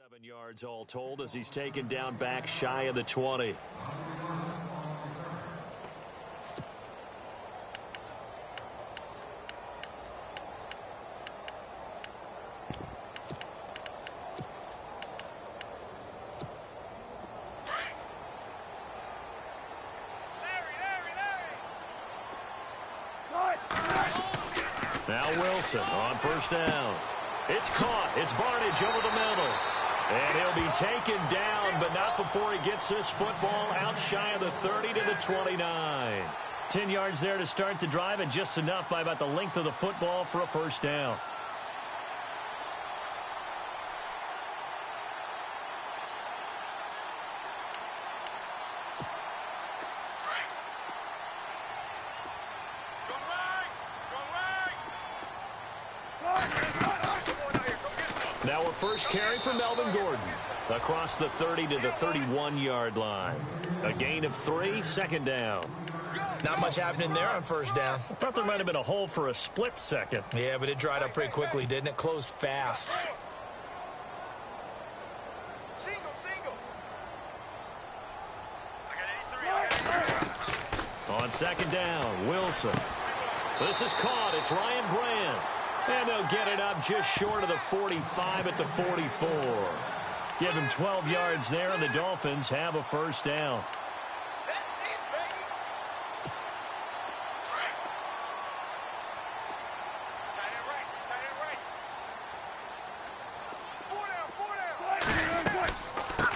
7 yards all told as he's taken down back shy of the 20. Now Wilson on first down. It's caught. It's Barnage over the middle. And he'll be taken down, but not before he gets this football out shy of the 30 to the 29. 10 yards there to start the drive, and just enough by about the length of the football for a first down. Now a first carry for Melvin Gordon across the 30 to the 31-yard line. A gain of 3, second down. Not much happening there on first down. I thought there might have been a hole for a split second. Yeah, but it dried up pretty quickly, didn't it? Closed fast. On second down, Wilson. This is caught. It's Ryan Brand. And they'll get it up just short of the 45 at the 44. Give him 12 yards there, and the Dolphins have a first down.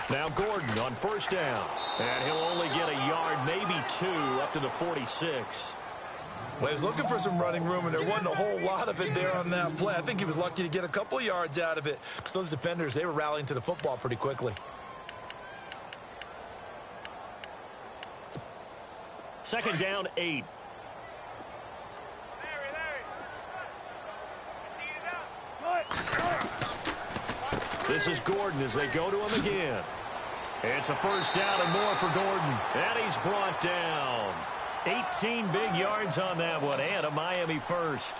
Now Gordon on first down. And he'll only get a yard, maybe 2, up to the 46. Well, he was looking for some running room, and there wasn't a whole lot of it there on that play. I think he was lucky to get a couple of yards out of it because those defenders, they were rallying to the football pretty quickly. Second down, 8. This is Gordon as they go to him again. It's a first down and more for Gordon. And he's brought down. 18 big yards on that one, and a Miami first.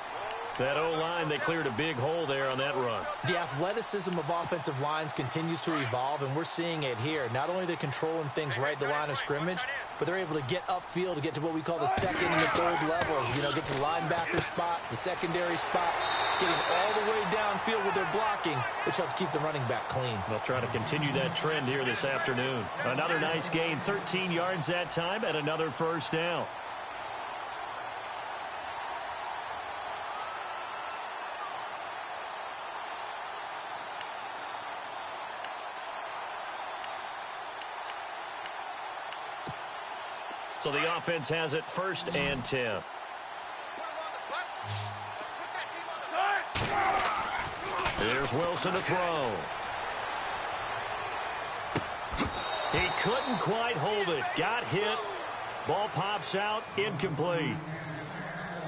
That O-line, they cleared a big hole there on that run. The athleticism of offensive lines continues to evolve, and we're seeing it here. Not only are they controlling things right at the line of scrimmage, but they're able to get upfield to get to what we call the second and the third levels. You know, get to the linebacker spot, the secondary spot, getting all the way downfield with their blocking, which helps keep the running back clean. They'll try to continue that trend here this afternoon. Another nice gain, 13 yards that time, and another first down. So the offense has it first and 10. Here's Wilson to throw. He couldn't quite hold it. Got hit. Ball pops out. Incomplete.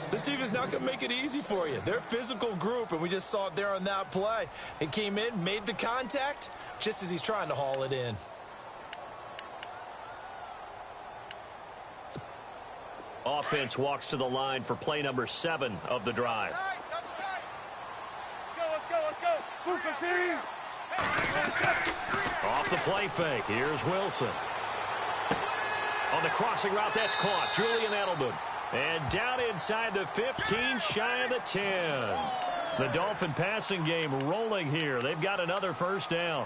This defense is not going to make it easy for you. They're a physical group, and we just saw it there on that play. It came in, made the contact, just as he's trying to haul it in. Offense walks to the line for play number 7 of the drive. Let's go. Move the team. Off the play fake. Here's Wilson. On the crossing route, that's caught. Julian Edelman. And down inside the 15, shy of the 10. The Dolphin passing game rolling here. They've got another first down.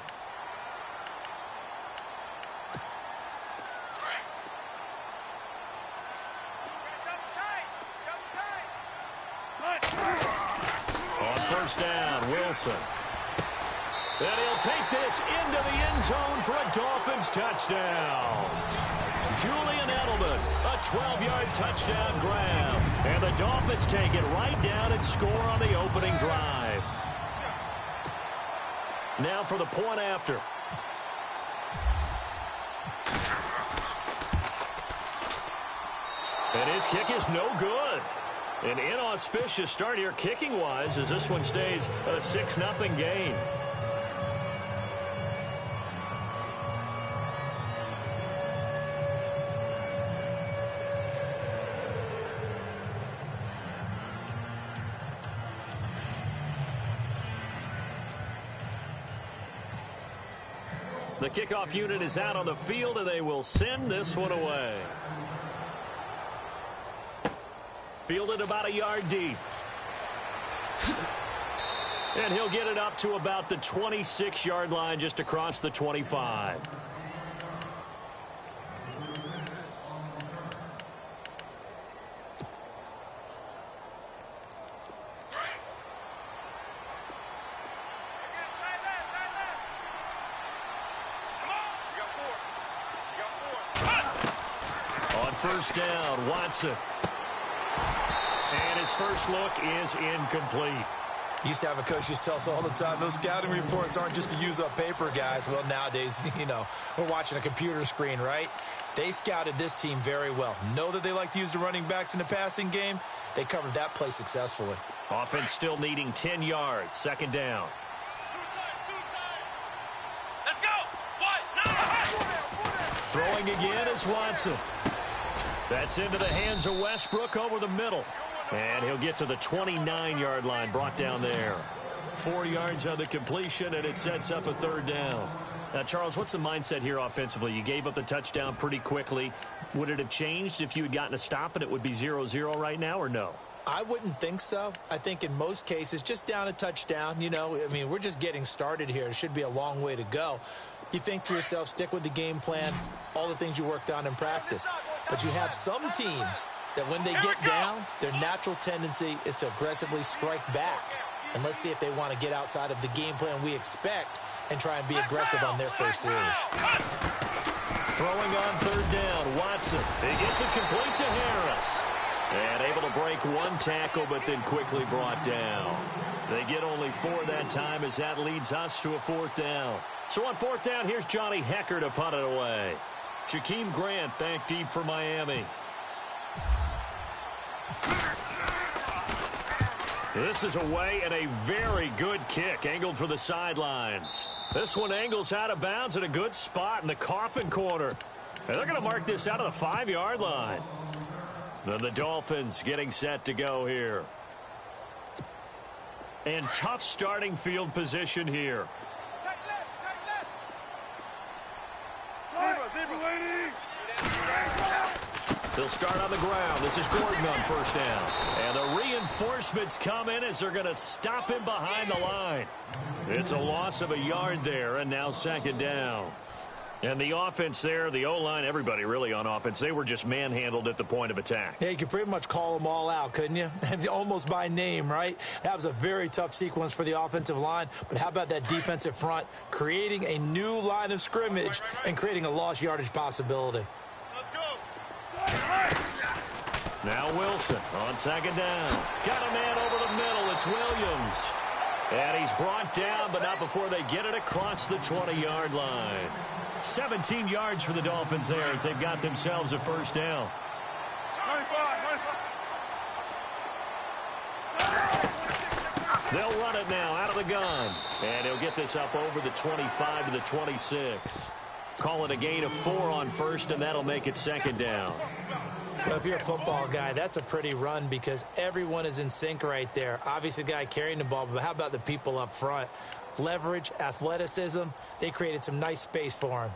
Down, Wilson. And he'll take this into the end zone for a Dolphins touchdown. Julian Edelman, a 12-yard touchdown grab. And the Dolphins take it right down and score on the opening drive. Now for the point after. And his kick is no good. An inauspicious start here kicking-wise as this one stays a 6-0 game. The kickoff unit is out on the field, and they will send this one away. Fielded about a yard deep. And he'll get it up to about the 26-yard line, just across the 25. On first down, Watson. And his first look is incomplete. Used to have a coach used to tell us all the time, those scouting reports aren't just to use up paper, guys. Well, nowadays, we're watching a computer screen, right? They scouted this team very well. Know that they like to use the running backs in the passing game. They covered that play successfully. Offense still needing 10 yards. Second down. Let's go. Throwing again is Watson. That's into the hands of Westbrook over the middle. And he'll get to the 29-yard line, brought down there. 4 yards on the completion, and it sets up a third down. Now, Charles, what's the mindset here offensively? You gave up the touchdown pretty quickly. Would it have changed if you had gotten a stop and it would be 0-0 right now, or no? I wouldn't think so. I think in most cases, just down a touchdown, we're just getting started here. It should be a long way to go. You think to yourself, stick with the game plan, all the things you worked on in practice. But you have some teams that when they get down, their natural tendency is to aggressively strike back. And let's see if they want to get outside of the game plan we expect and try and be aggressive on their first series. Throwing on third down, Watson. He gets it complete to Harris. And able to break one tackle, but then quickly brought down. They get only 4 that time, as that leads us to a fourth down. So on fourth down, here's Johnny Hecker to punt it away. Jakeem Grant back deep for Miami. This is away, and a very good kick angled for the sidelines. This one angles out of bounds in a good spot in the coffin corner. And they're going to mark this out of the 5-yard line. Then the Dolphins getting set to go here. And tough starting field position here. They'll start on the ground. This is Gordon on first down. And the reinforcements come in as they're going to stop him behind the line. It's a loss of a yard there, and now second down. And the offense there, the O-line, everybody really on offense, they were just manhandled at the point of attack. Yeah, you could pretty much call them all out, couldn't you? Almost by name, right? That was a very tough sequence for the offensive line. But how about that defensive front creating a new line of scrimmage and creating a lost yardage possibility? Now Wilson on second down. Got a man over the middle. It's Williams. And he's brought down, but not before they get it across the 20-yard line. 17 yards for the Dolphins there as they've got themselves a first down. 95. They'll run it now out of the gun. And he'll get this up over the 25 to the 26. Call it a gain of 4 on first, and that'll make it second down. Well, if you're a football guy, that's a pretty run because everyone is in sync right there. Obviously, the guy carrying the ball, but how about the people up front? Leverage, athleticism, they created some nice space for him.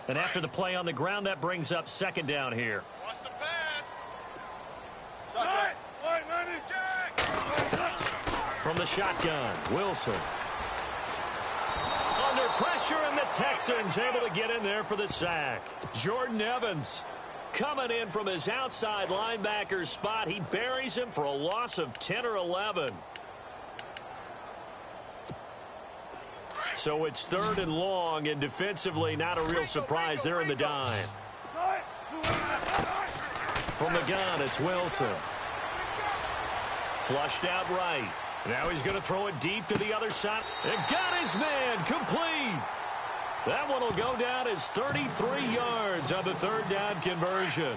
And after the play on the ground, that brings up second down here. Watch the pass. Right, Manny. From the shotgun, Wilson. Under pressure, and the Texans able to get in there for the sack. Jordan Evans coming in from his outside linebacker spot. He buries him for a loss of 10 or 11. So it's third and long, and defensively not a real surprise. They're in the dime. From the gun, it's Wilson. Flushed out right. Now he's going to throw it deep to the other side. And got his man complete. That one will go down as 33 yards on the third down conversion.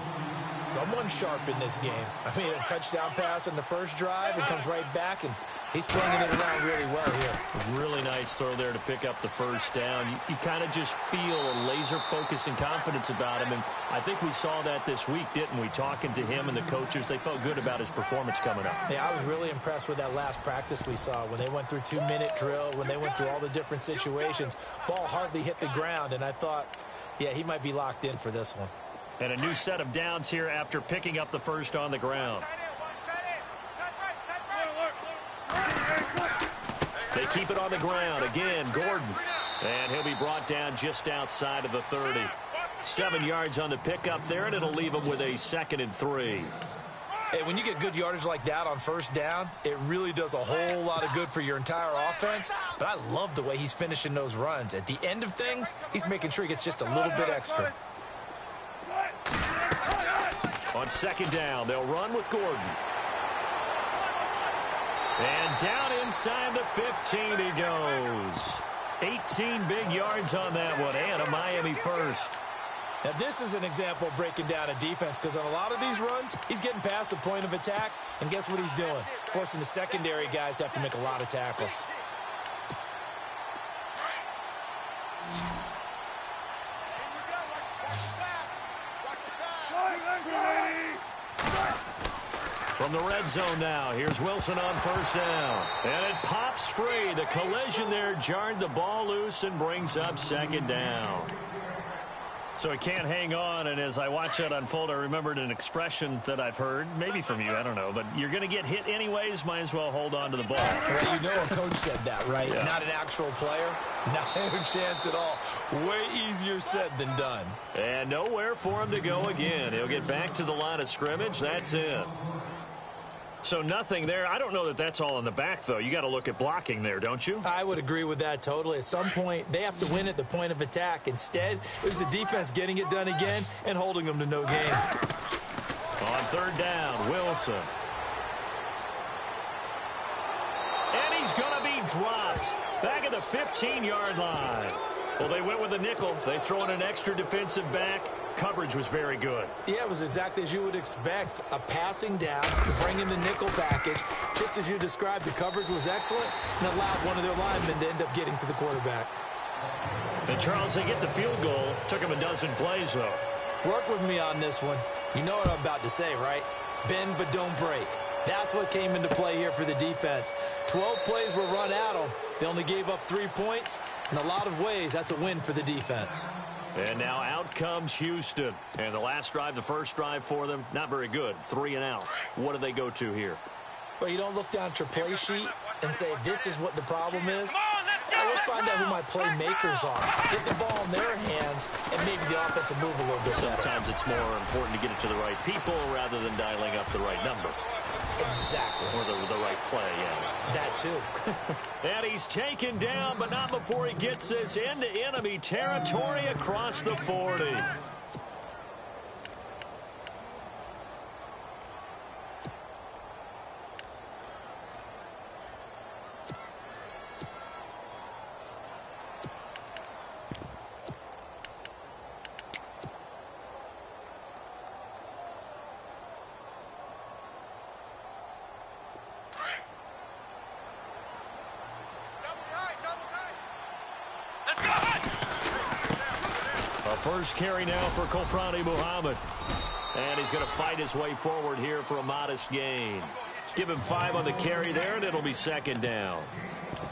Someone sharp in this game. I mean, a touchdown pass on the first drive and comes right back, and he's flinging it around really well here. Really nice throw there to pick up the first down. You kind of just feel a laser focus and confidence about him, and I think we saw that this week, didn't we? Talking to him and the coaches, they felt good about his performance coming up. Yeah, I was really impressed with that last practice we saw when they went through 2-minute drill, when they went through all the different situations. Ball hardly hit the ground, and I thought, yeah, he might be locked in for this one. And a new set of downs here after picking up the first on the ground. They keep it on the ground. Again, Gordon. And he'll be brought down just outside of the 30. 7 yards on the pickup there, and it'll leave him with a 2nd and 3. Hey, when you get good yardage like that on first down, it really does a whole lot of good for your entire offense. But I love the way he's finishing those runs. At the end of things, he's making sure he gets just a little bit extra. On 2nd down, they'll run with Gordon. And down inside the 15 he goes. 18 big yards on that one, and a Miami first. Now, this is an example of breaking down a defense, because on a lot of these runs, he's getting past the point of attack, and guess what he's doing? Forcing the secondary guys to have to make a lot of tackles. From the red zone now, here's Wilson on first down. And it pops free. The collision there jarred the ball loose and brings up 2nd down. So he can't hang on, and as I watch that unfold, I remembered an expression that I've heard, maybe from you, I don't know, but you're going to get hit anyways, might as well hold on to the ball. Well, you know a coach said that, right? Yeah. Not an actual player. No chance at all. Way easier said than done. And nowhere for him to go again. He'll get back to the line of scrimmage. That's it. So nothing there. I don't know that that's all in the back, though. You got to look at blocking there, don't you? I would agree with that totally. At some point, they have to win at the point of attack. Instead, it was the defense getting it done again and holding them to no gain. On 3rd down, Wilson. And he's going to be dropped back at the 15-yard line. Well, they went with a nickel. They throw in an extra defensive back. Coverage was very good. Yeah, it was exactly as you would expect. A passing down, bring in the nickel package. Just as you described, the coverage was excellent and allowed one of their linemen to end up getting to the quarterback. And, Charles, they get the field goal. Took them a dozen plays, though. Work with me on this one. You know what I'm about to say, right? Bend but don't break. That's what came into play here for the defense. 12 plays were run at them. They only gave up 3 points. In a lot of ways, that's a win for the defense. And now out comes Houston. And the last drive, the first drive for them, not very good. 3 and out. What do they go to here? Well, you don't look down at your play sheet and say, this is what the problem is. Yeah, let's find out who my playmakers are. Get the ball in their hands, and maybe the offense will move a little bit better. Sometimes it's more important to get it to the right people rather than dialing up the right number. Exactly. Or the right play, yeah. That too. And he's taken down, but not before he gets this into enemy territory across the 40. First carry now for Kofrani Muhammad. And he's going to fight his way forward here for a modest gain. Give him 5 on the carry there, and it'll be 2nd down.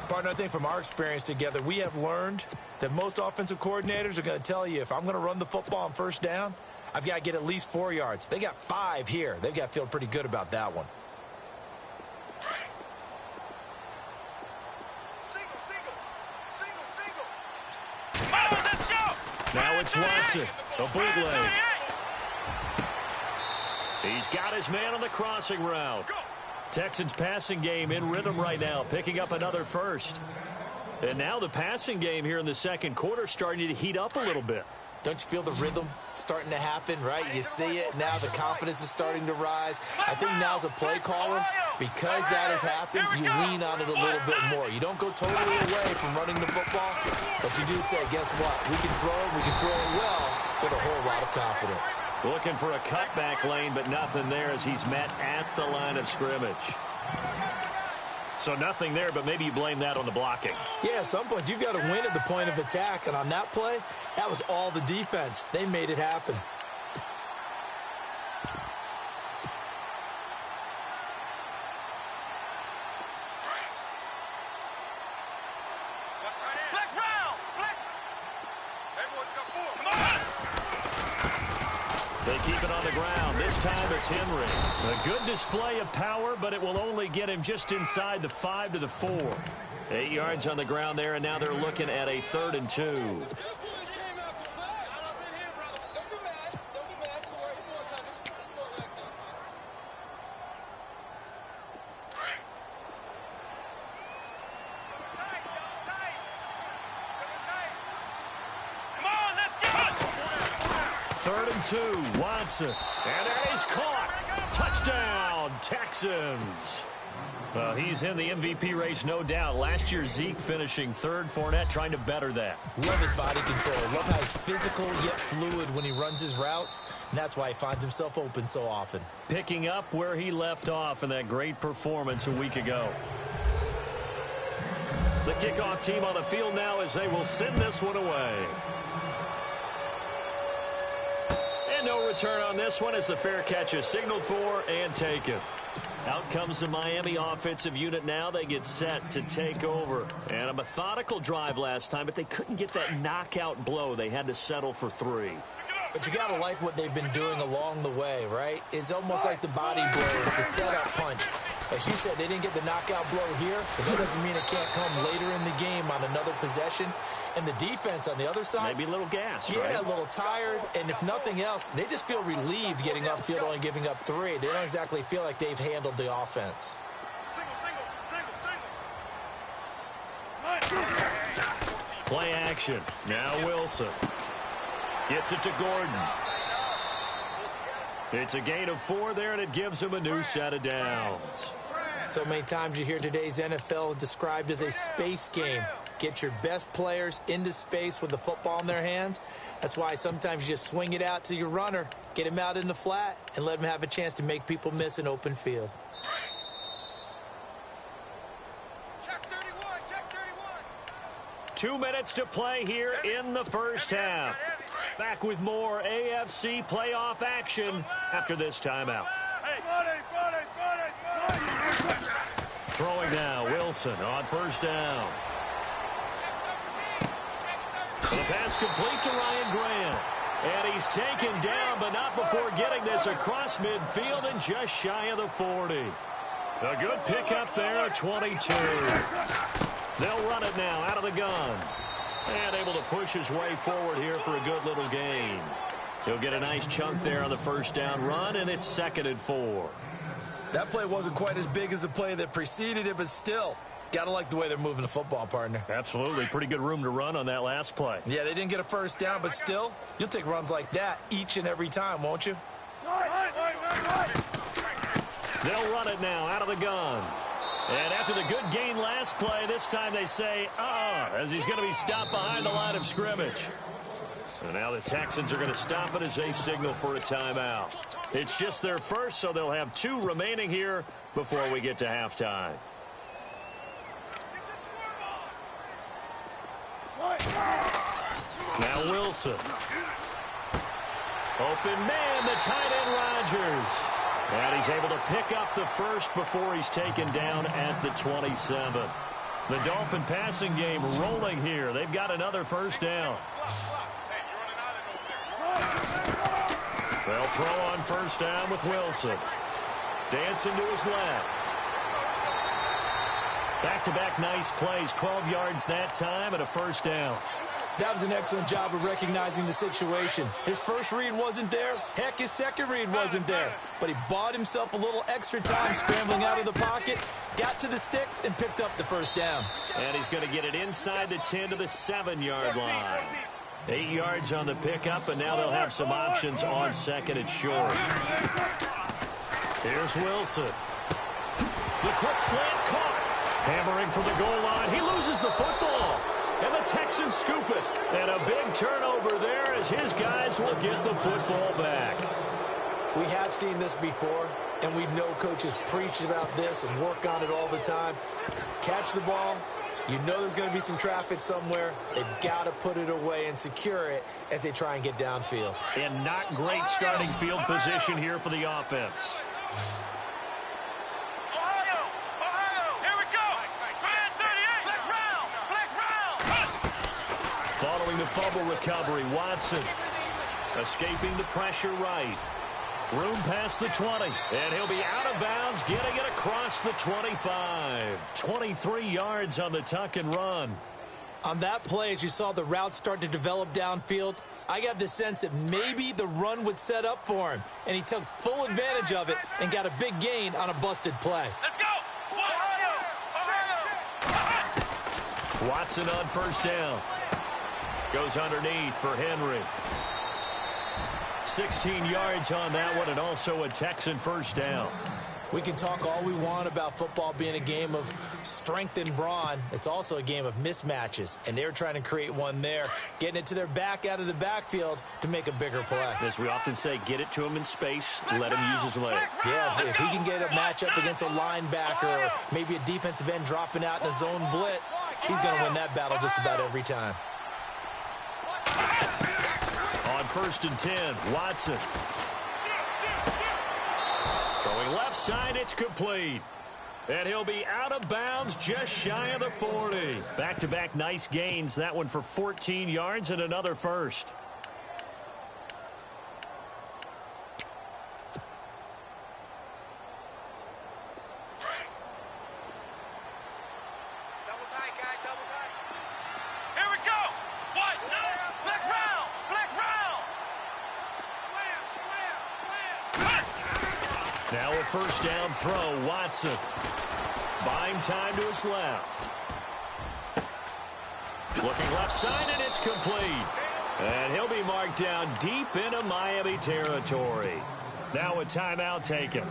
Partner, I think from our experience together, we have learned that most offensive coordinators are going to tell you, if I'm going to run the football on first down, I've got to get at least 4 yards. They got 5 here. They've got to feel pretty good about that one. Now it's Watson, a bootleg. He's got his man on the crossing route. Texans passing game in rhythm right now, picking up another first. And now the passing game here in the second quarter starting to heat up a little bit. Don't you feel the rhythm starting to happen, right? You see it now, the confidence is starting to rise. I think now as a play caller, because that has happened, you lean on it a little bit more. You don't go totally away from running the football, but you do say, guess what? We can throw it well, with a whole lot of confidence. Looking for a cutback lane, but nothing there as he's met at the line of scrimmage. So nothing there, but maybe you blame that on the blocking. Yeah, at some point, you've got to win at the point of attack. And on that play, that was all the defense. They made it happen. They keep it on the ground. This time it's Henry. A good display of power, but it will only get him just inside the 5 to the 4. 8 yards on the ground there, and now they're looking at a 3rd and 2. Watson, and that is caught. Touchdown, Texans. Well, he's in the MVP race, no doubt. Last year, Zeke finishing 3rd. Fournette trying to better that. Love his body control. Love how he's physical yet fluid when he runs his routes, and that's why he finds himself open so often. Picking up where he left off in that great performance a week ago. The kickoff team on the field now as they will send this one away. And no return on this one as the fair catch is signaled for and taken. Out comes the Miami offensive unit now. They get set to take over. And a methodical drive last time, but they couldn't get that knockout blow. They had to settle for 3. But you got to like what they've been doing along the way, right? It's almost like the body blows, the setup punch. As you said, they didn't get the knockout blow here, but that doesn't mean it can't come later in the game on another possession. And the defense on the other side, maybe a little gassed, yeah, right? a little tired. And if nothing else, they just feel relieved getting upfield, only giving up 3. They don't exactly feel like they've handled the offense. Play action. Now Wilson. Gets it to Gordon. It's a gain of 4 there, and it gives him a new set of downs. So many times you hear today's NFL described as a space game. Get your best players into space with the football in their hands. That's why sometimes you just swing it out to your runner, get him out in the flat, and let him have a chance to make people miss an open field. Check 31, check 31. 2 minutes to play here in the first half. Back with more AFC playoff action after this timeout. Throwing now, Wilson on first down. The pass complete to Ryan Grant. And he's taken down, but not before getting this across midfield and just shy of the 40. A good pickup there, 22. They'll run it now out of the gun. And able to push his way forward here for a good little gain. He'll get a nice chunk there on the first down run, and it's 2nd and 4. That play wasn't quite as big as the play that preceded it, but still, got to like the way they're moving the football, partner. Absolutely. Pretty good room to run on that last play. Yeah, they didn't get a first down, but still, you'll take runs like that each and every time, won't you? They'll run it now out of the gun. And after the good gain last play, this time they say, as he's going to be stopped behind the line of scrimmage. And now the Texans are going to stop it as they signal for a timeout. It's just their first, so they'll have 2 remaining here before we get to halftime. Now Wilson. Open man, the tight end Rodgers. And he's able to pick up the first before he's taken down at the 27. The Dolphin passing game rolling here. They've got another first down. They'll throw on first down with Wilson. Dancing to his left. Back-to-back nice plays, 12 yards that time and a first down. That was an excellent job of recognizing the situation. His first read wasn't there. Heck, his second read wasn't there. But he bought himself a little extra time scrambling out of the pocket, got to the sticks, and picked up the first down. And he's going to get it inside the 10 to the 7-yard line. 8 yards on the pickup, and now they'll have some options on second and short. Here's Wilson. The quick slant caught. Hammering for the goal line. He loses the football. and the Texans scoop it. And a big turnover there as his guys will get the football back. We have seen this before, and we know coaches preach about this and work on it all the time. Catch the ball. You know there's going to be some traffic somewhere. They've got to put it away and secure it as they try and get downfield. And not great starting field position here for the offense. Following the fumble recovery, Watson escaping the pressure right. Room past the 20, and he'll be out of bounds, getting it across the 25. 23 yards on the tuck and run. On that play, as you saw the route start to develop downfield, I got the sense that maybe the run would set up for him, and he took full advantage of it and got a big gain on a busted play. Let's go! Watson on first down. Goes underneath for Henry. 16 yards on that one, and also a Texan first down. We can talk all we want about football being a game of strength and brawn. It's also a game of mismatches, and they're trying to create one there, getting it to their back out of the backfield to make a bigger play. As we often say, get it to him in space, let him use his leg. Yeah, if he can get a matchup against a linebacker or maybe a defensive end dropping out in a zone blitz, he's going to win that battle just about every time. On first and 10, Watson. Throwing left side, it's complete. And he'll be out of bounds just shy of the 40. Back-to-back nice gains. That one for 14 yards and another first. Double tight, guys, double tight. Here we go! What? Flex round! Flex round! Slam! Now a first down throw, Watson. Buying time to his left. Looking left side, and it's complete. And he'll be marked down deep into Miami territory. Now a timeout taken.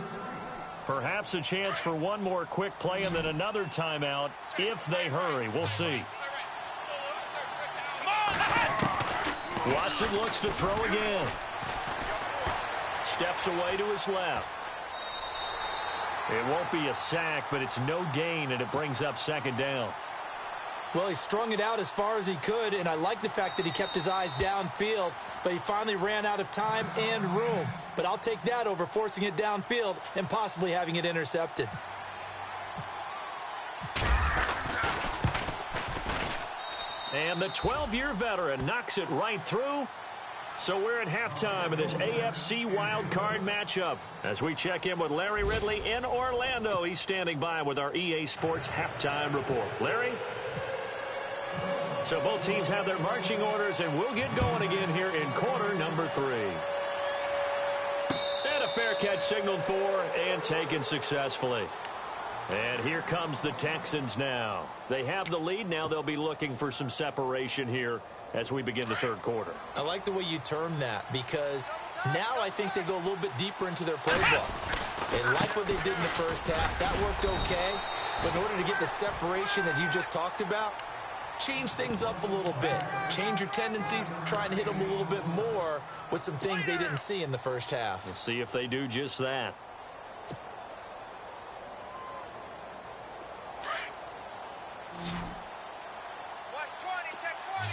Perhaps a chance for one more quick play and then another timeout if they hurry. We'll see. Watson looks to throw again. Steps away to his left. It won't be a sack, but it's no gain, and it brings up second down. Well, he strung it out as far as he could, and I like the fact that he kept his eyes downfield, but he finally ran out of time and room. But I'll take that over forcing it downfield and possibly having it intercepted. And the 12-year veteran knocks it right through. So we're at halftime of this AFC wildcard matchup. As we check in with Larry Ridley in Orlando, he's standing by with our EA Sports halftime report. Larry? So both teams have their marching orders, and we'll get going again here in quarter number 3. And a fair catch signaled for and taken successfully. And here comes the Texans now. They have the lead. Now they'll be looking for some separation here as we begin the third quarter. I like the way you term that, because now I think they go a little bit deeper into their playbook. They like what they did in the first half. That worked okay. But in order to get the separation that you just talked about, change things up a little bit. Change your tendencies, try and hit them a little bit more with some things they didn't see in the first half. We'll see if they do just that. Watch 20, check 20.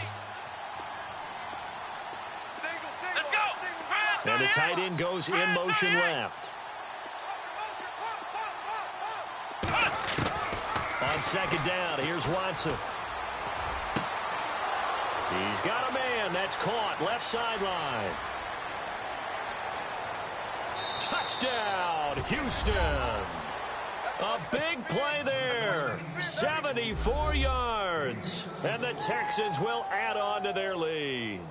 Let's go! And the tight end goes in motion left. On second down, here's Watson. He's got a man. That's caught. Left sideline. Touchdown, Houston. A big play there. 74 yards. And the Texans will add on to their lead.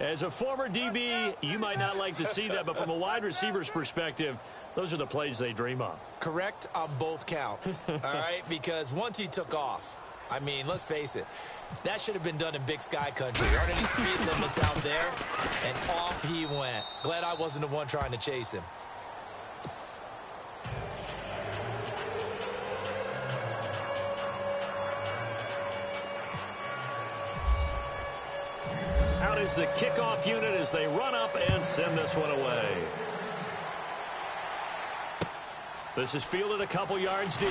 As a former DB, you might not like to see that, but from a wide receiver's perspective, those are the plays they dream of. Correct on both counts, all right? Because once he took off, I mean, let's face it, that should have been done in Big Sky Country. There aren't any speed limits out there, and off he went. Glad I wasn't the one trying to chase him. is the kickoff unit as they run up and send this one away. This is fielded a couple yards deep.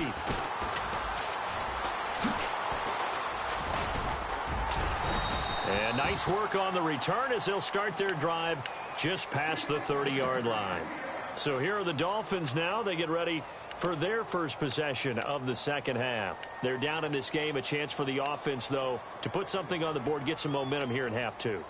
And nice work on the return as they'll start their drive just past the 30-yard line. So here are the Dolphins now. They get ready for their first possession of the second half. They're down in this game. A chance for the offense, though, to put something on the board, get some momentum here in half two.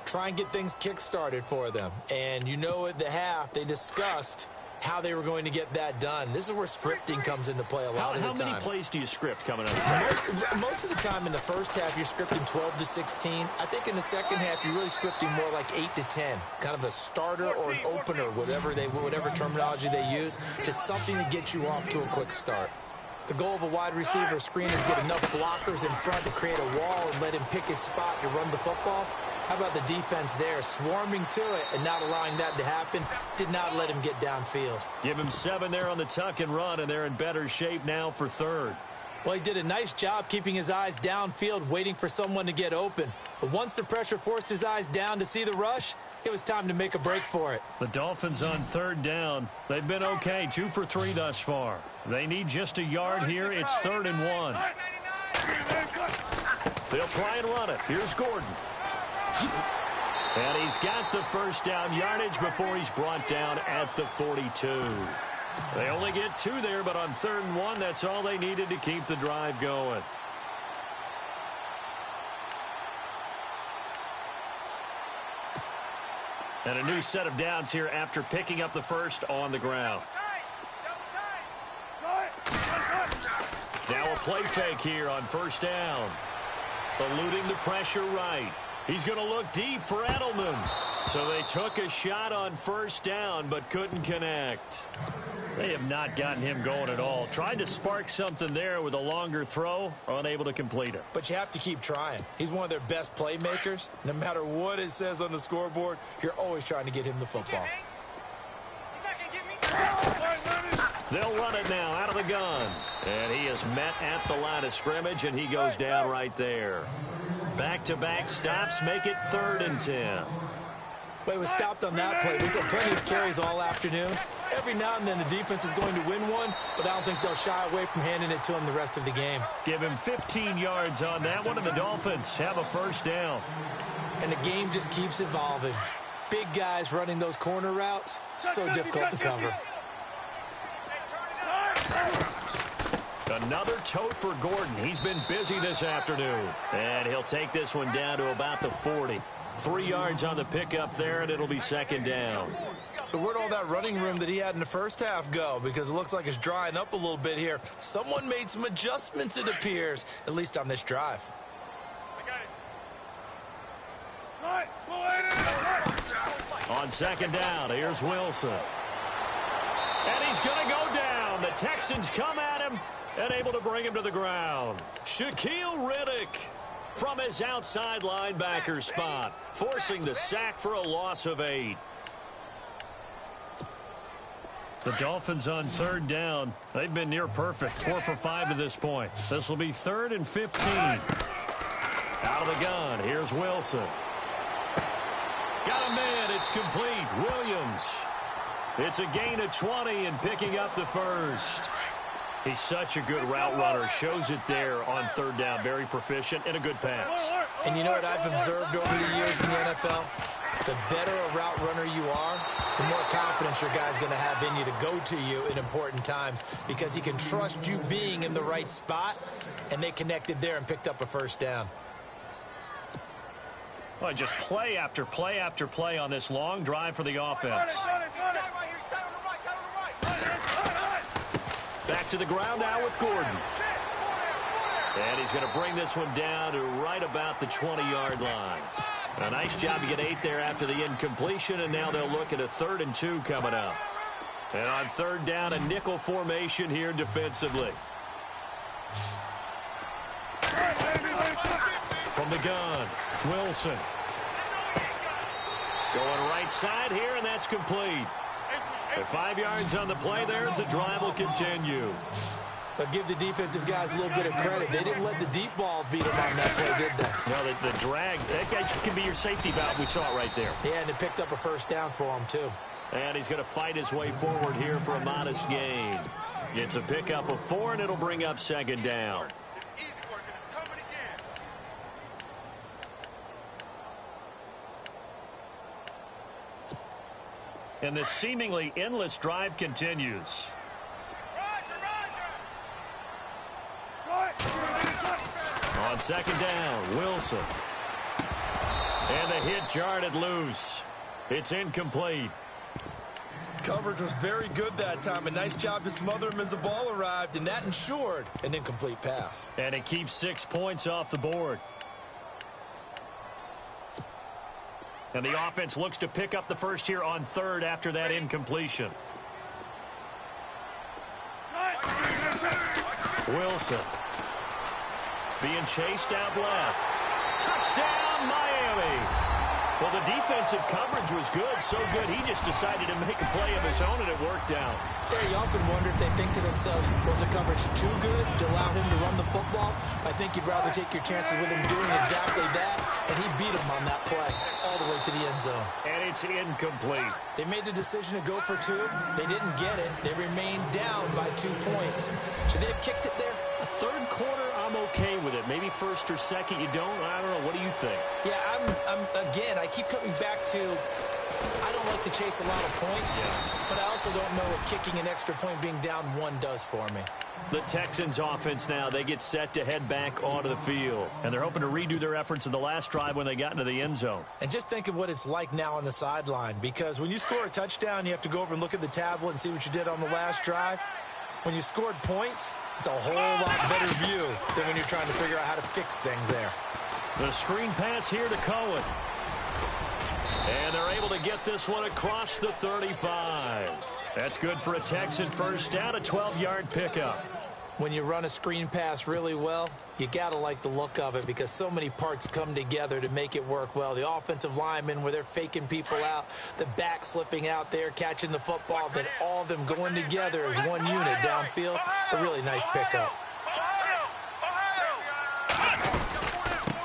Try and get things kick-started for them. And you know at the half, they discussed how they were going to get that done. This is where scripting comes into play a lot of the time. How many plays do you script coming up? Most of the time in the first half, you're scripting 12 to 16. I think in the second half, you're really scripting more like 8 to 10. Kind of a starter or an opener, whatever terminology they use, just something to get you off to a quick start. The goal of a wide receiver screen is get enough blockers in front to create a wall and let him pick his spot to run the football. How about the defense there, swarming to it and not allowing that to happen? Did not let him get downfield. Give him 7 there on the tuck and run, and they're in better shape now for third. Well, he did a nice job keeping his eyes downfield, waiting for someone to get open. But once the pressure forced his eyes down to see the rush, it was time to make a break for it. The Dolphins on third down. They've been okay, 2 for 3 thus far. They need just a yard here. It's 3rd and 1. They'll try and run it. Here's Gordon. And he's got the first down yardage before he's brought down at the 42. They only get 2 there, but on 3rd and 1, that's all they needed to keep the drive going. And a new set of downs here after picking up the first on the ground. Now a play fake here on first down. Eluding the pressure right. He's going to look deep for Edelman. So they took a shot on first down but couldn't connect. They have not gotten him going at all. Tried to spark something there with a longer throw, unable to complete it. But you have to keep trying. He's one of their best playmakers. No matter what it says on the scoreboard, you're always trying to get him the football. They'll run it now out of the gun. And he is met at the line of scrimmage, and he goes down right there. Back-to-back stops make it 3rd and 10. But it was stopped on that play. We've had plenty of carries all afternoon. Every now and then the defense is going to win one, but I don't think they'll shy away from handing it to him the rest of the game. Give him 15 yards on that one, and the Dolphins have a first down. And the game just keeps evolving. Big guys running those corner routes, so difficult to cover. Another tote for Gordon. He's been busy this afternoon. And he'll take this one down to about the 40. 3 yards on the pickup there, and it'll be 2nd down. So where'd all that running room that he had in the first half go? Because it looks like it's drying up a little bit here. Someone made some adjustments, it appears, at least on this drive. On 2nd down, here's Wilson. And he's going to go down. The Texans come at him and able to bring him to the ground. Shaquille Riddick from his outside linebacker spot, forcing the sack for a loss of 8. The Dolphins on 3rd down. They've been near perfect, 4 for 5 to this point. This will be 3rd and 15. Out of the gun, here's Wilson. Got a man, it's complete. Williams. It's a gain of 20 and picking up the first. He's such a good route runner. Shows it there on 3rd down. Very proficient and a good pass. And you know what I've observed over the years in the NFL? The better a route runner you are, the more confidence your guy's going to have in you to go to you in important times because he can trust you being in the right spot, and they connected there and picked up a first down. Well, just play after play after play on this long drive for the offense. Back to the ground now with Gordon. And he's going to bring this one down to right about the 20-yard line. A nice job to get 8 there after the incompletion, and now they'll look at a 3rd and 2 coming up. And on 3rd down, a nickel formation here defensively. From the gun, Wilson. Going right side here, and that's complete. At 5 yards on the play there, as the drive will continue. But give the defensive guys a little bit of credit. They didn't let the deep ball beat them on that play, did they? No, the drag, that guy can be your safety valve. We saw it right there. Yeah, and it picked up a first down for him, too. And he's going to fight his way forward here for a modest gain. It's a pickup of 4, and it'll bring up second down. And this seemingly endless drive continues. On second down, Wilson. And the hit jarred it loose. It's incomplete. Coverage was very good that time. A nice job to smother him as the ball arrived, and that ensured an incomplete pass. And it keeps 6 points off the board. And the offense looks to pick up the first here on third after that incompletion. Wilson. Being chased out left. Touchdown, Miami. Well, the defensive coverage was good, so good he just decided to make a play of his own, and it worked out. Yeah, you often wonder if they think to themselves, was the coverage too good to allow him to run the football? I think you'd rather take your chances with him doing exactly that, and he beat him on that play all the way to the end zone. And it's incomplete. They made the decision to go for 2. They didn't get it. They remained down by 2 points. Should they have kicked it there? A third quarter, I'm okay with it. Maybe first or second, you don't. I don't know. What do you think? Yeah, again, I keep coming back to, I don't like to chase a lot of points, but I also don't know what kicking an extra point being down 1 does for me. The Texans offense now, they get set to head back onto the field. And they're hoping to redo their efforts in the last drive when they got into the end zone. And just think of what it's like now on the sideline, because when you score a touchdown, you have to go over and look at the tablet and see what you did on the last drive. When you scored points, it's a whole lot better view than when you're trying to figure out how to fix things there. The screen pass here to Cohen. And they're able to get this one across the 35. That's good for a Texan first down, a 12-yard pickup. When you run a screen pass really well, you got to like the look of it because so many parts come together to make it work well. The offensive linemen, where they're faking people out, the back slipping out there, catching the football, then all of them going together as one unit downfield. A really nice pickup.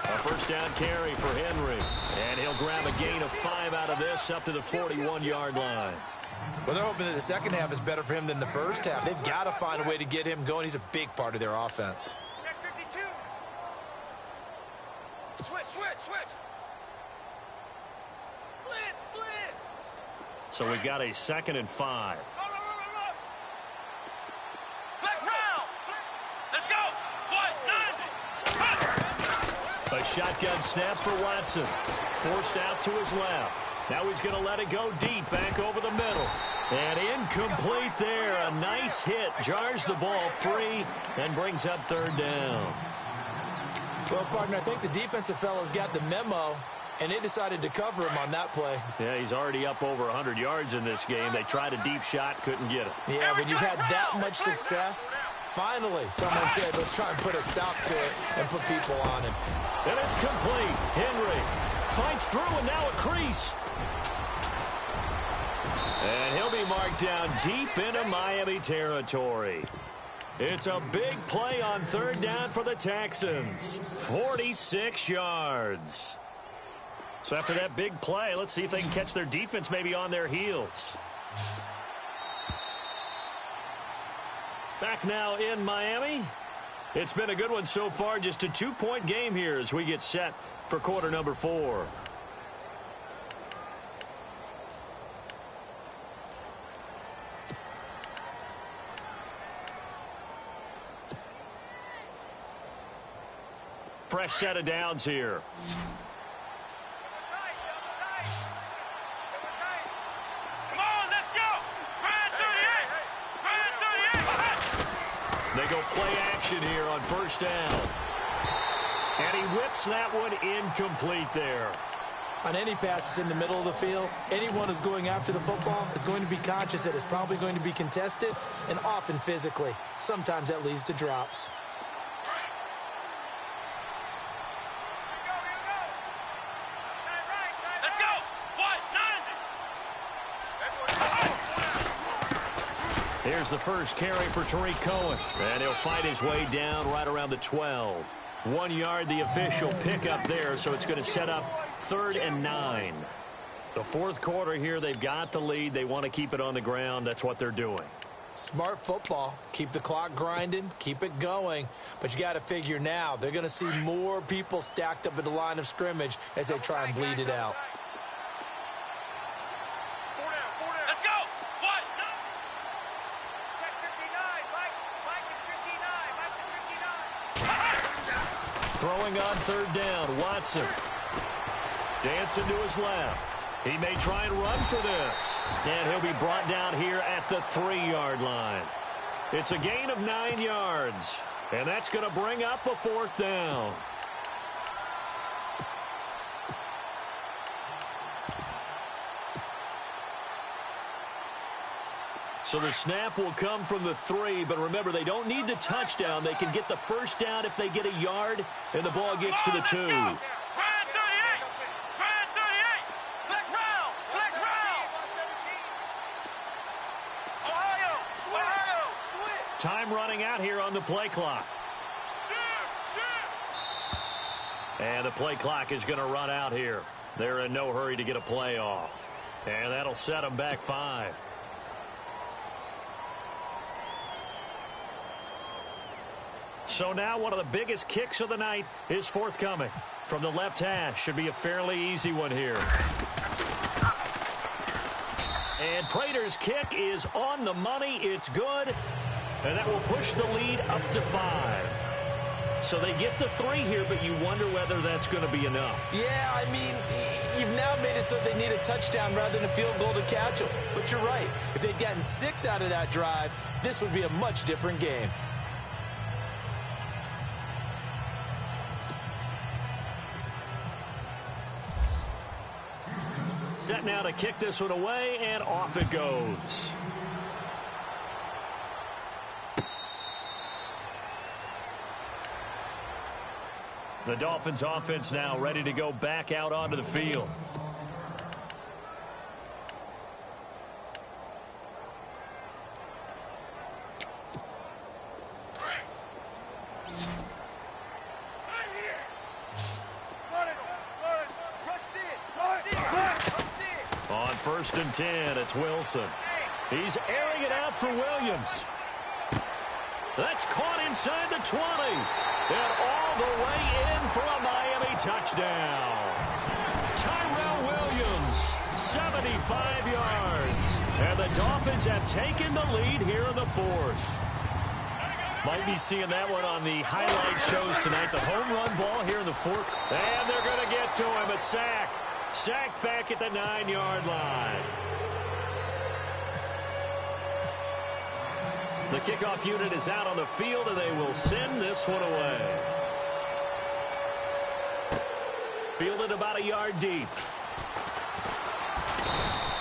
A first down carry for Henry. And he'll grab a gain of 5 out of this up to the 41-yard line. Well, they're hoping that the second half is better for him than the first half. They've got to find a way to get him going. He's a big part of their offense. Check 52. Switch. Blitz. So we've got a 2nd and 5. Flex round. Let's go. A shotgun snap for Watson. Forced out to his left. Now he's going to let it go deep, back over the middle. And incomplete there. A nice hit. Jars the ball free and brings up third down. Well, partner, I think the defensive fellas got the memo, and they decided to cover him on that play. Yeah, he's already up over 100 yards in this game. They tried a deep shot, couldn't get it. Yeah, when you've had that much success, finally someone said, let's try and put a stop to it and put people on him. And it's complete. Henry fights through, and now a crease. And he'll be marked down deep into Miami territory. It's a big play on third down for the Texans. 46 yards. So after that big play, let's see if they can catch their defense maybe on their heels. Back now in Miami. It's been a good one so far. Just a 2-point game here as we get set for quarter number 4. Fresh set of downs here. Come on, let's go. Grind 38. They go play action here on first down. And he whips that one incomplete there. On any passes in the middle of the field, anyone who's going after the football is going to be conscious that it's probably going to be contested and often physically. Sometimes that leads to drops. Let's go. What? 90. Here's the first carry for Tariq Cohen. And he'll fight his way down right around the 12. 1 yard, the official pickup there, so it's going to set up 3rd and 9. The fourth quarter here, they've got the lead. They want to keep it on the ground. That's what they're doing. Smart football. Keep the clock grinding. Keep it going. But you got to figure now, they're going to see more people stacked up at the line of scrimmage as they try and bleed it out. Let's go. What? Check 59. Mike is 59. Mike is 59. Throwing on 3rd down, Watson. Dancing to his left. He may try and run for this. And he'll be brought down here at the 3-yard line. It's a gain of 9 yards. And that's going to bring up a 4th down. So the snap will come from the 3, but remember, they don't need the touchdown. They can get the 1st down if they get a yard, and the ball gets to the 2. Time running out here on the play clock. And the play clock is going to run out here. They're in no hurry to get a play off. And that'll set them back 5. So now one of the biggest kicks of the night is forthcoming. From the left hash, should be a fairly easy one here. And Prater's kick is on the money. It's good. And that will push the lead up to 5. So they get the 3 here, but you wonder whether that's going to be enough. Yeah, I mean, you've now made it so they need a touchdown rather than a field goal to catch them. But you're right. If they'd gotten 6 out of that drive, this would be a much different game. Set now to kick this one away, and off it goes. The Dolphins offense now ready to go back out onto the field. On 1st and 10, it's Wilson. He's airing it out for Williams. That's caught inside the 20. And all the way in for a Miami touchdown. Tyrell Williams, 75 yards. And the Dolphins have taken the lead here in the 4th. Might be seeing that one on the highlight shows tonight. The home run ball here in the 4th. And they're going to get to him. A sack. Sacked back at the 9-yard line. The kickoff unit is out on the field, and they will send this one away. Fielded about a yard deep.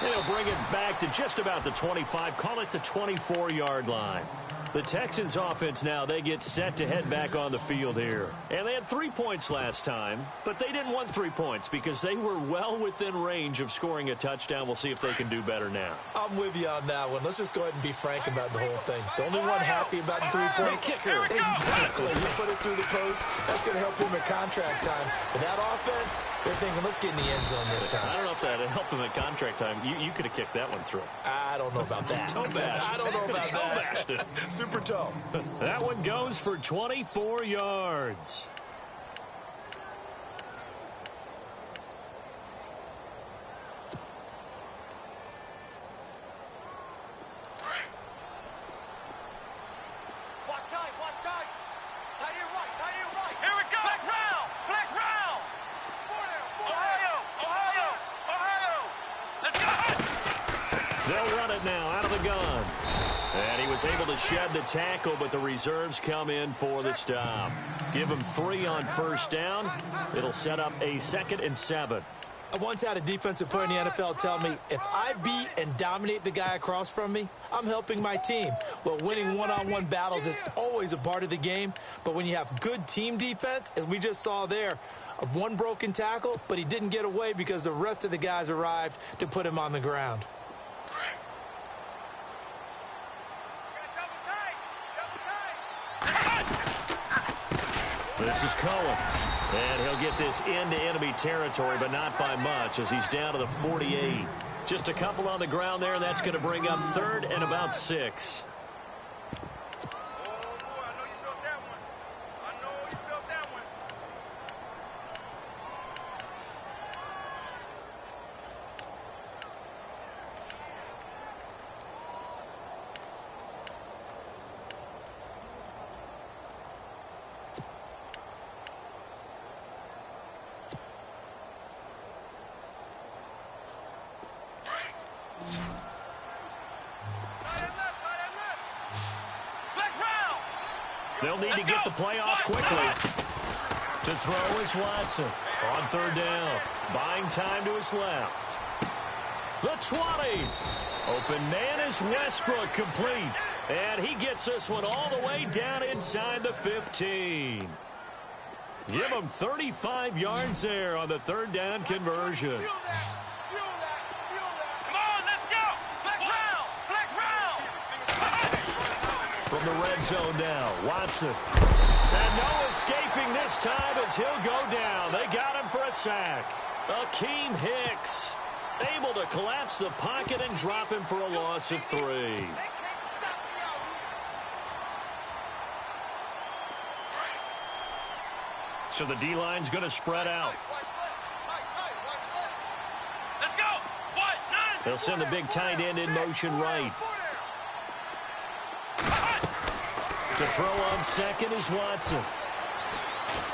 And he'll bring it back to just about the 25. Call it the 24-yard line. The Texans offense now, they get set to head back on the field here. And they had 3 points last time, but they didn't want 3 points because they were well within range of scoring a touchdown. We'll see if they can do better now. I'm with you on that one. Let's just go ahead and be frank about the whole thing. The only one happy about the 3-point kicker. Exactly. You put it through the post. That's going to help him at contract time. But that offense, they're thinking, let's get in the end zone this time. I don't know if that helped him at contract time. You could have kicked that one through. I don't know about that. Toe bash. I don't know about Toe bashed it. Super toe. That one goes for 24 yards. Watch time. Tight end right. Here we go. Flex round. Ohio. Let's go. They'll run it now out of the gun. And he was able to shed the tackle, but the reserves come in for the stop. Give him 3 on 1st down. It'll set up a 2nd and 7. I once had a defensive player in the NFL tell me, if I beat and dominate the guy across from me, I'm helping my team. Well, winning one-on-one battles is always a part of the game, but when you have good team defense, as we just saw there, one broken tackle, but he didn't get away because the rest of the guys arrived to put him on the ground. This is Cohen. And he'll get this into enemy territory, but not by much as he's down to the 48. Just a couple on the ground there, and that's going to bring up 3rd and about 6. They'll need to get the play off quickly. To throw is Watson. On 3rd down. Buying time to his left. The 20. Open man is Westbrook, complete. And he gets this one all the way down inside the 15. Give him 35 yards there on the 3rd down conversion. From the red zone now, Watson. And no escaping this time as he'll go down. They got him for a sack. Akeem Hicks able to collapse the pocket and drop him for a loss of 3. So the D-line's going to spread out. Let's go. They'll send the big tight end in motion right. To throw on 2nd is Watson.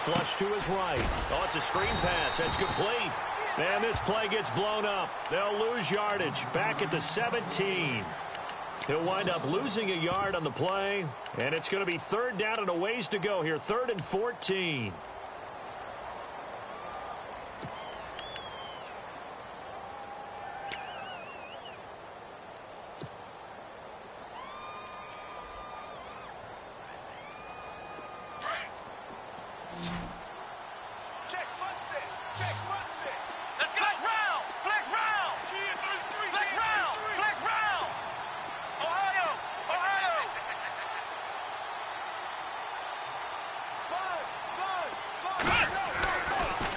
Flush to his right. Oh, it's a screen pass. That's complete. And this play gets blown up. They'll lose yardage. Back at the 17. He'll wind up losing a yard on the play. And it's going to be 3rd down and a ways to go here. 3rd and 14.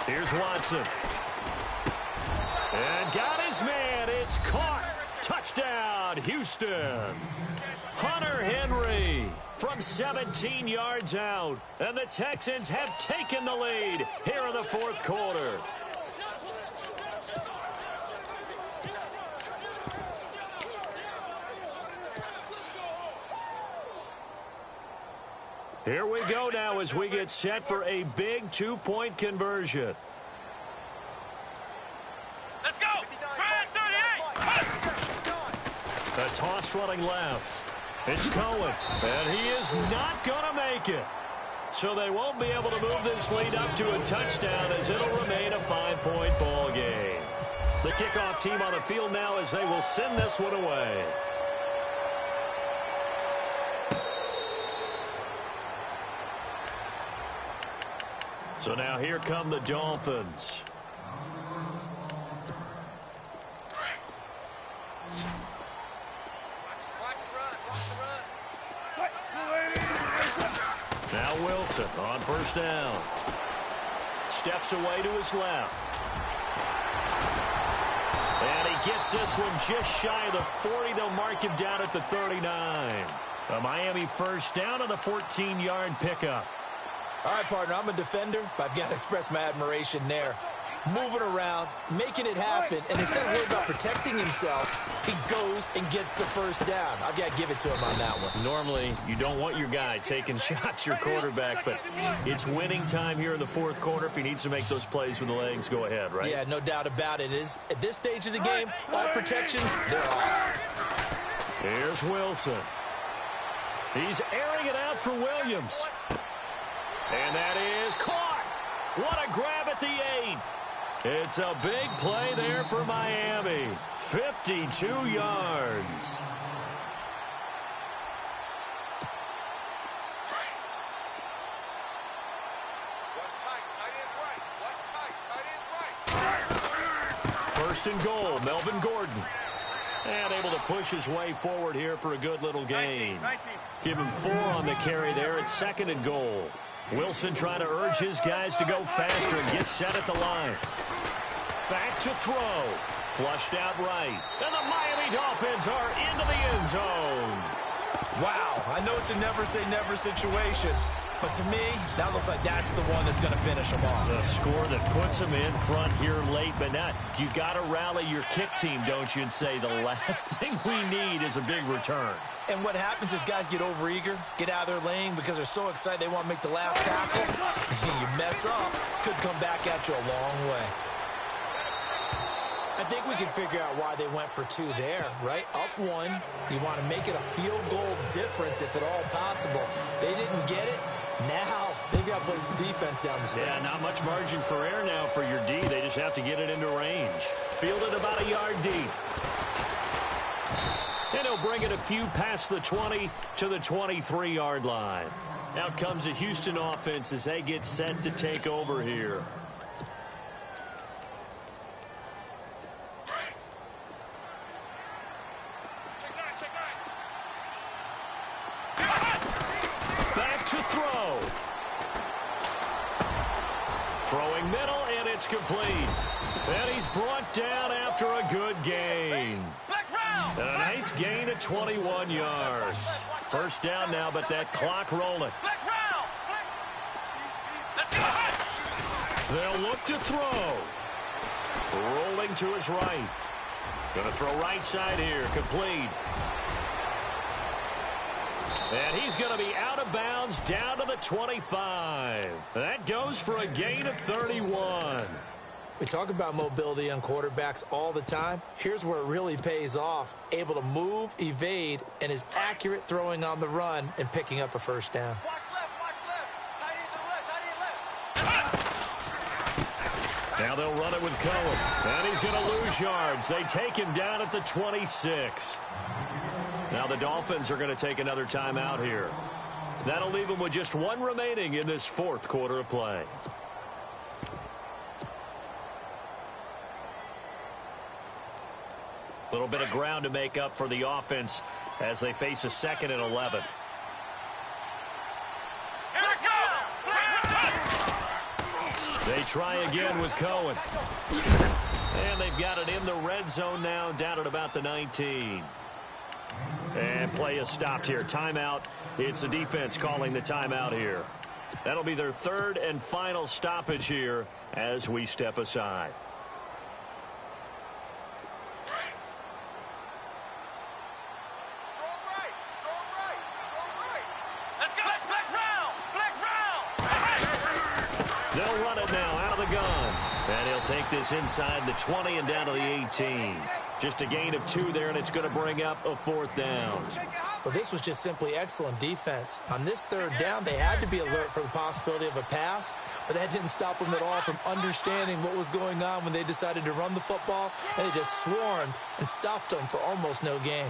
Here's Watson. And got his man. It's caught. Touchdown, Houston. Hunter Henry from 17 yards out. And the Texans have taken the lead here in the 4th quarter. Here we go now as we get set for a big 2-point conversion. Let's go. Brad 38. A toss running left. It's Cohen. And he is not going to make it. So they won't be able to move this lead up to a touchdown as it'll remain a 5-point ball game. The kickoff team on the field now as they will send this one away. So now here come the Dolphins. Now Wilson on 1st down. Steps away to his left. And he gets this one just shy of the 40. They'll mark him down at the 39. A Miami 1st down on the 14-yard pickup. All right, partner, I'm a defender, but I've got to express my admiration there. Moving around, making it happen, and instead of worrying about protecting himself, he goes and gets the 1st down. I've got to give it to him on that one. Normally, you don't want your guy taking shots, your quarterback, but it's winning time here in the 4th quarter. If he needs to make those plays with the legs, go ahead, right? Yeah, no doubt about it. At this stage of the game, all protections, they're off. Here's Wilson. He's airing it out for Williams. And that is caught. What a grab at the 8. It's a big play there for Miami. 52 yards. First and goal, Melvin Gordon. And able to push his way forward here for a good little gain. Give him 4 on the carry there at 2nd and goal. Wilson trying to urge his guys to go faster and get set at the line. Back to throw. Flushed out right. And the Miami Dolphins are into the end zone. Wow, I know it's a never-say-never situation, but to me, that looks like that's the one that's going to finish them off. The score that puts them in front here late, but not. You got to rally your kick team, don't you, and say the last thing we need is a big return. And what happens is guys get overeager, get out of their lane because they're so excited they want to make the last tackle. You mess up, could come back at you a long way. I think we can figure out why they went for two there, right? Up one, you want to make it a field goal difference if at all possible. They didn't get it. Now they've got to play some defense down the stretch. Yeah, not much margin for error now for your D. They just have to get it into range. Fielded about a yard deep. And he'll bring it a few past the 20 to the 23-yard line. Out comes the Houston offense as they get set to take over here. Back to throw. Throwing middle, and it's complete. And he's brought down after a good gain. And a nice gain of 21 yards. First down now, but that clock rolling. They'll look to throw. Rolling to his right. Going to throw right side here. Complete. And he's going to be out of bounds down to the 25. That goes for a gain of 31. We talk about mobility on quarterbacks all the time. Here's where it really pays off. Able to move, evade, and is accurate throwing on the run and picking up a first down. Watch left. Tight end to the left. Now they'll run it with Cohen. And he's going to lose yards. They take him down at the 26. Now the Dolphins are going to take another timeout here. That'll leave them with just one remaining in this fourth quarter of play. A little bit of ground to make up for the offense as they face a 2nd and 11. Here we go! They try again with Cohen. And they've got it in the red zone now, down at about the 19. And play is stopped here. Timeout. It's the defense calling the timeout here. That'll be their third and final stoppage here as we step aside. They'll run it now out of the gun. And he'll take this inside the 20 and down to the 18. Just a gain of 2 there, and it's going to bring up a 4th down. Well, this was just simply excellent defense. On this 3rd down, they had to be alert for the possibility of a pass, but that didn't stop them at all from understanding what was going on when they decided to run the football, and they just swarmed and stopped them for almost no gain.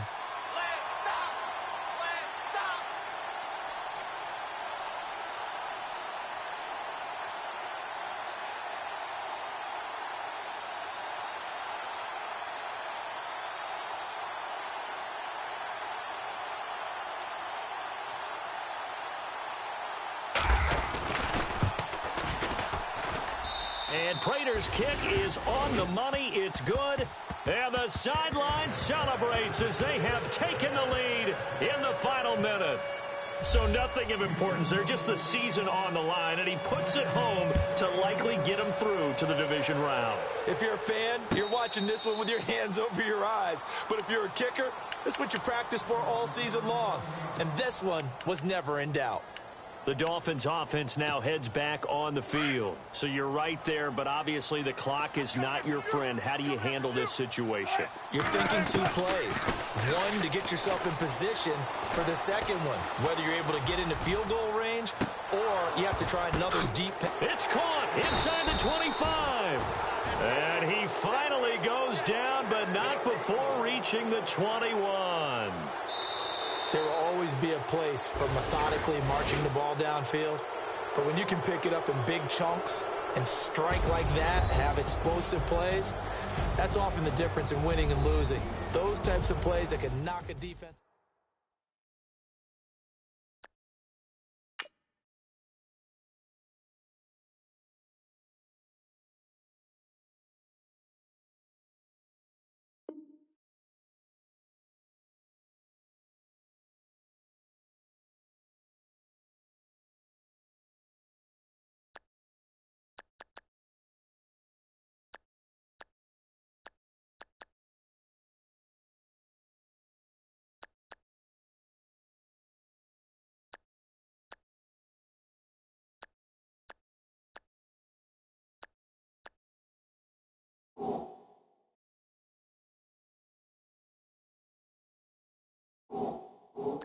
And Prater's kick is on the money. It's good. And the sideline celebrates as they have taken the lead in the final minute. So nothing of importance there, just the season on the line, and he puts it home to likely get him through to the division round. If you're a fan, you're watching this one with your hands over your eyes. But if you're a kicker, this is what you practice for all season long. And this one was never in doubt. The Dolphins offense now heads back on the field. So you're right there, but obviously the clock is not your friend. How do you handle this situation? You're thinking 2 plays. One, to get yourself in position for the second one, whether you're able to get into field goal range or you have to try another deep pass. It's caught inside the 25. And he finally goes down, but not before reaching the 21. There will always be a place for methodically marching the ball downfield. But when you can pick it up in big chunks and strike like that, have explosive plays, that's often the difference in winning and losing. Those types of plays that can knock a defense. you